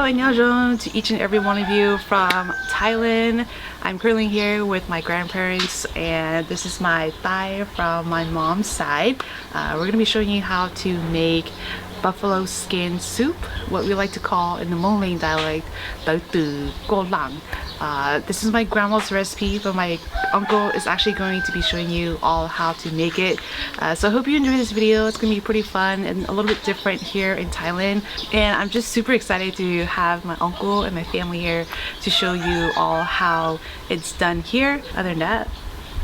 Annyeonghaseyo to each and every one of you from Thailand. I'm currently here with my grandparents, and this is my Thai from my mom's side. We're going to be showing you how to make buffalo skin soup, what we like to call in the Hmong dialect, Thawv Twm Kua Laam. This is my grandma's recipe, but my uncle is actually going to be showing you all how to make it. So I hope you enjoy this video. It's going to be pretty fun and a little bit different here in Thailand. And I'm just super excited to have my uncle and my family here to show you all how it's done here. Other than that,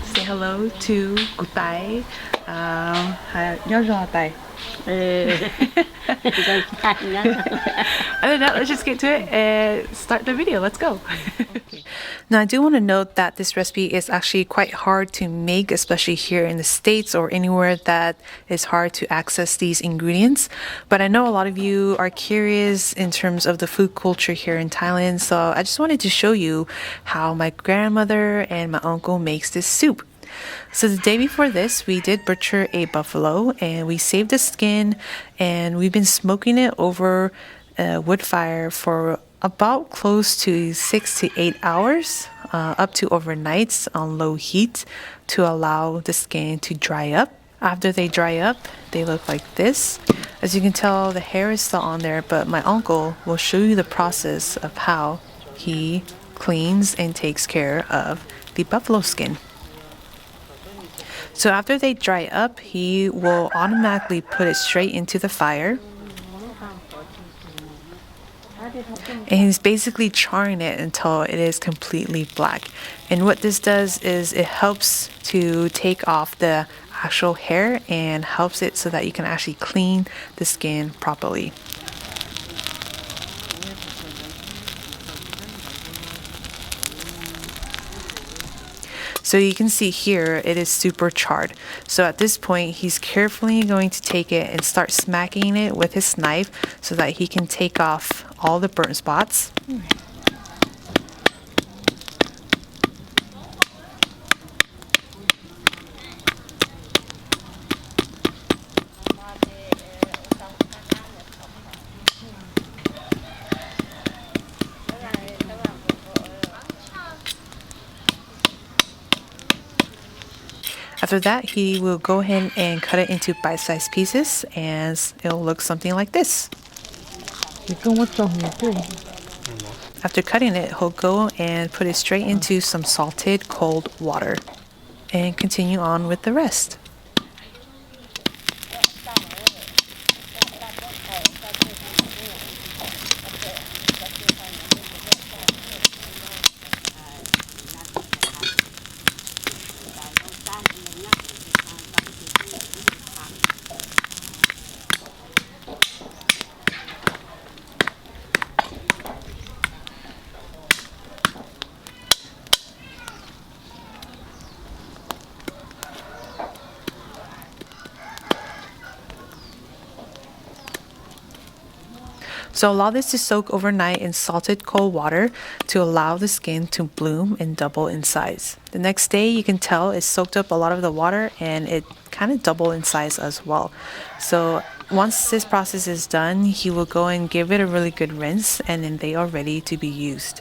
say hello to Gutai. Other than that, let's just get to it and start the video. Let's go. Now, I do want to note that this recipe is actually quite hard to make, especially here in the States or anywhere that is hard to access these ingredients. But I know a lot of you are curious in terms of the food culture here in Thailand, so I just wanted to show you how my grandmother and my uncle makes this soup. So the day before this, we did butcher a buffalo and we saved the skin, and we've been smoking it over a wood fire for about close to 6 to 8 hours, up to overnights on low heat to allow the skin to dry up. After they dry up, they look like this. As you can tell, the hair is still on there, but my uncle will show you the process of how he cleans and takes care of the buffalo skin. So after they dry up, he will automatically put it straight into the fire. And he's basically charring it until it is completely black. And what this does is it helps to take off the actual hair and helps it so that you can actually clean the skin properly. So you can see here it is super charred. So at this point, he's carefully going to take it and start smacking it with his knife so that he can take off all the burnt spots. After that, he will go ahead and cut it into bite-sized pieces, and it'll look something like this. After cutting it, he'll go and put it straight into some salted cold water and continue on with the rest. So allow this to soak overnight in salted cold water to allow the skin to bloom and double in size. The next day, you can tell it soaked up a lot of the water and it kind of doubled in size as well. So once this process is done, he will go and give it a really good rinse, and then they are ready to be used.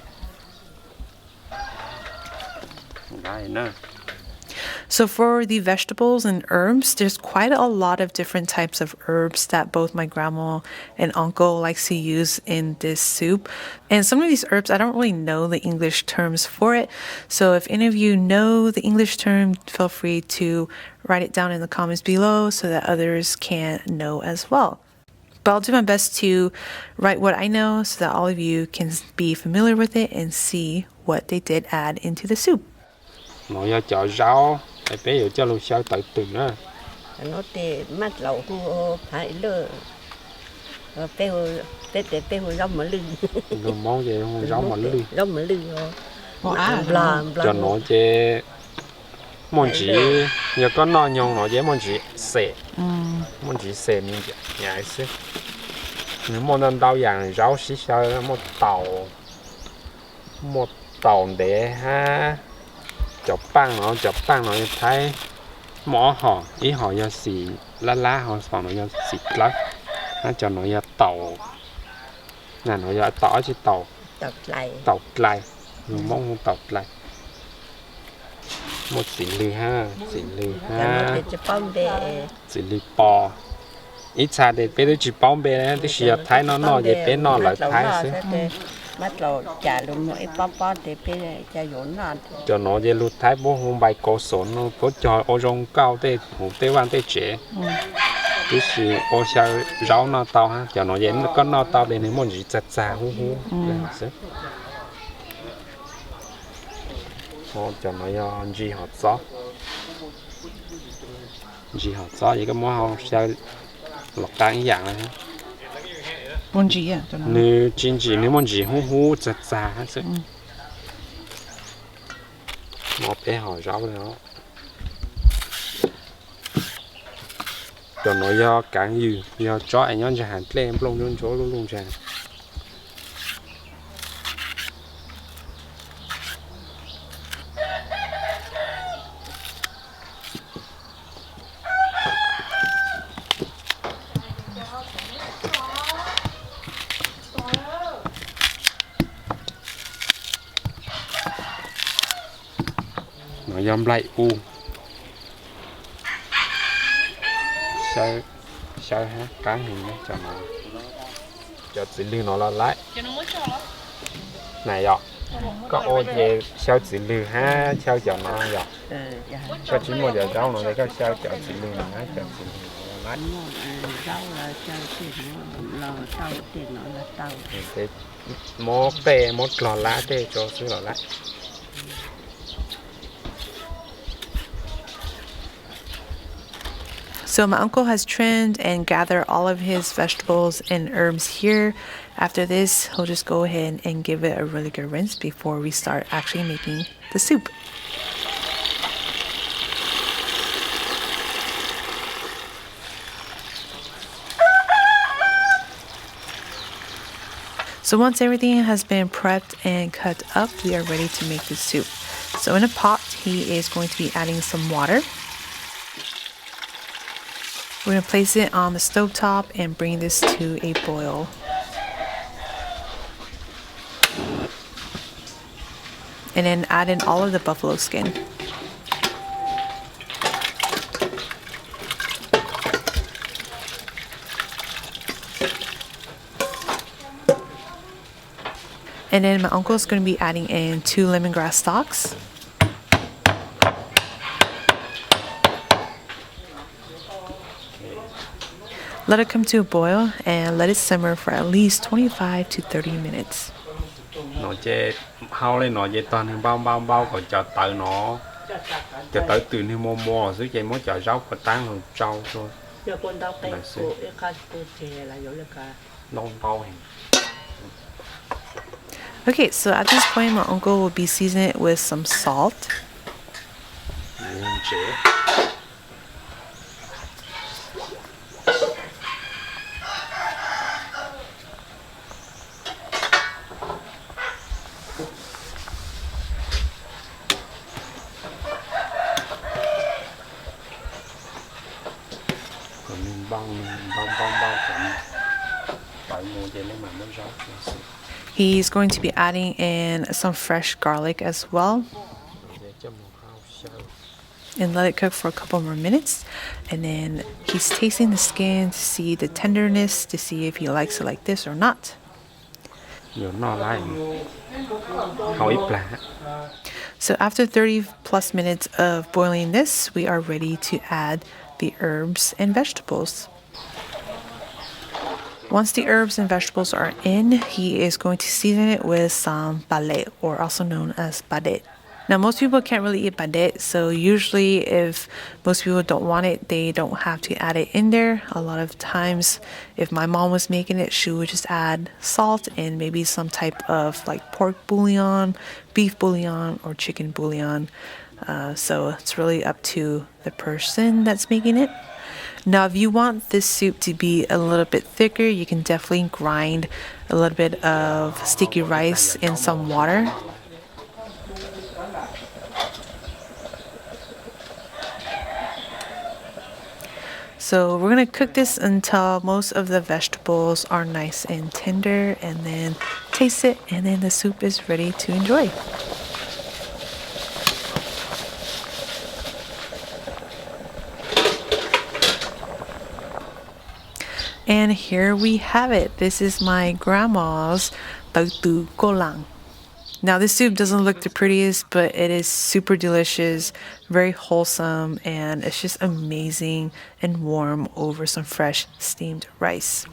So for the vegetables and herbs, there's quite a lot of different types of herbs that both my grandma and uncle likes to use in this soup. And some of these herbs, I don't really know the English terms for it. So if any of you know the English term, feel free to write it down in the comments below so that others can know as well. But I'll do my best to write what I know so that all of you can be familiar with it and see what they did add into the soup. Bây giờ cho lô sao tự từ nữa. Nó thì mắt lẩu hô phải lơ. Bêu rong mà lưng. Đồ món gì rong mà lưng. Rong mà lưng. Cho nó chế món chỉ giờ có nó nhông nó chế món chỉ sè. Món chỉ sè miếng nhảy xí. Nếu món ăn đau dạng rau xí sao một tàu để ha. Chọc băng nó thấy mỏ họ ý họ do xì lá họ còn nó do xì lắc nó cho nó do tàu Nè nó giờ tỏ chứ tàu tập lại lại người Mông không tàu lại một xỉ lư ha cái một cái bông để xỉ lư bò ít xa để bé đôi chỉ bông bé này thì chỉ thái nó để bé nó lại thái xí mắt lẩu chả luôn mỗi bông để bé chả dốn nó cho nó về lụt thái bố không bài cổ sốn nó bố cho ô rong cao để một tế văn để chế thì chỉ ô sao rau nó tao ha cho nó về nó có nó tao để nếu muốn gì chặt chả hu cho nó gì họ gió vậy cái món họ sao lọc tan dạng này ha món gì à cho nó nếu chính chỉ nếu món gì hu chặt chả chứ nó bé họ rau nữa cho nó do càng nhiều do cho anh nhon chả lên lông chỗ luôn chả nó dám lại sao ha cá hình đấy cho nó cho chỉ lư nó là lại này ạ có ô về sao chỉ lư ha sao cho nó ạ sao chỉ một giờ rau nó đấy có sao cho chỉ lư nó ha cho chỉ lư nó lại rau là cho nó là tàu tiền nó là tàu để một lò lá để cho xíu lò lá. So my uncle has trimmed and gathered all of his vegetables and herbs here. After this, he'll just go ahead and give it a really good rinse before we start actually making the soup. So once everything has been prepped and cut up, we are ready to make the soup. So in a pot, he is going to be adding some water. We're going to place it on the stove top and bring this to a boil. And then add in all of the buffalo skin. And then my uncle is going to be adding in 2 lemongrass stalks. Let it come to a boil and let it simmer for at least 25 to 30 minutes. Nó chế hao lên nó chế toàn bao còn cho tới nó cho tới từ như mò dưới chế mới cho rau và tán hơn rau thôi. Okay, so at this point my uncle will be seasoning it with some salt. He's going to be adding in some fresh garlic as well. And let it cook for a couple more minutes. And then he's tasting the skin to see the tenderness, to see if he likes it like this or not. So after 30 plus minutes of boiling this, we are ready to add the herbs and vegetables. Once the herbs and vegetables are in, he is going to season it with some palette, or also known as badet. Now, most people can't really eat badet, so usually if most people don't want it, they don't have to add it in there. A lot of times, if my mom was making it, she would just add salt and maybe some type of like pork bouillon, beef bouillon, or chicken bouillon. So it's really up to the person that's making it. Now, if you want this soup to be a little bit thicker, you can definitely grind a little bit of sticky rice in some water. So we're gonna cook this until most of the vegetables are nice and tender, and then taste it, and then the soup is ready to enjoy. And here we have it. This is my grandma's Twm Kua Laam. Now this soup doesn't look the prettiest, but it is super delicious, very wholesome, and it's just amazing and warm over some fresh steamed rice.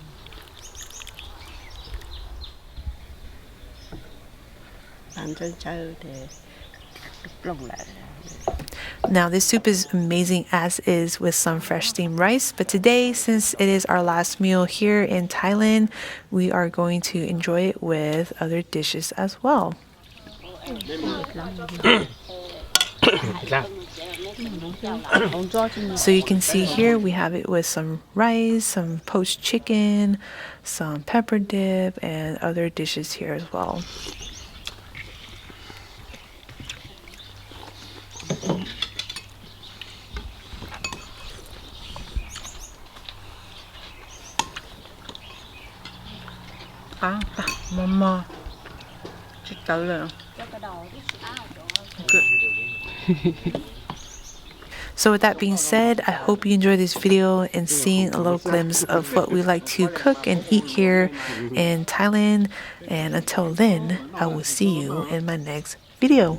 Now this soup is amazing as is with some fresh steamed rice, but today, since it is our last meal here in Thailand, we are going to enjoy it with other dishes as well. So you can see here we have it with some rice, some poached chicken, some pepper dip, and other dishes here as well. Mama. Good. So with that being said, I hope you enjoyed this video and seeing a little glimpse of what we like to cook and eat here in Thailand. And until then, I will see you in my next video.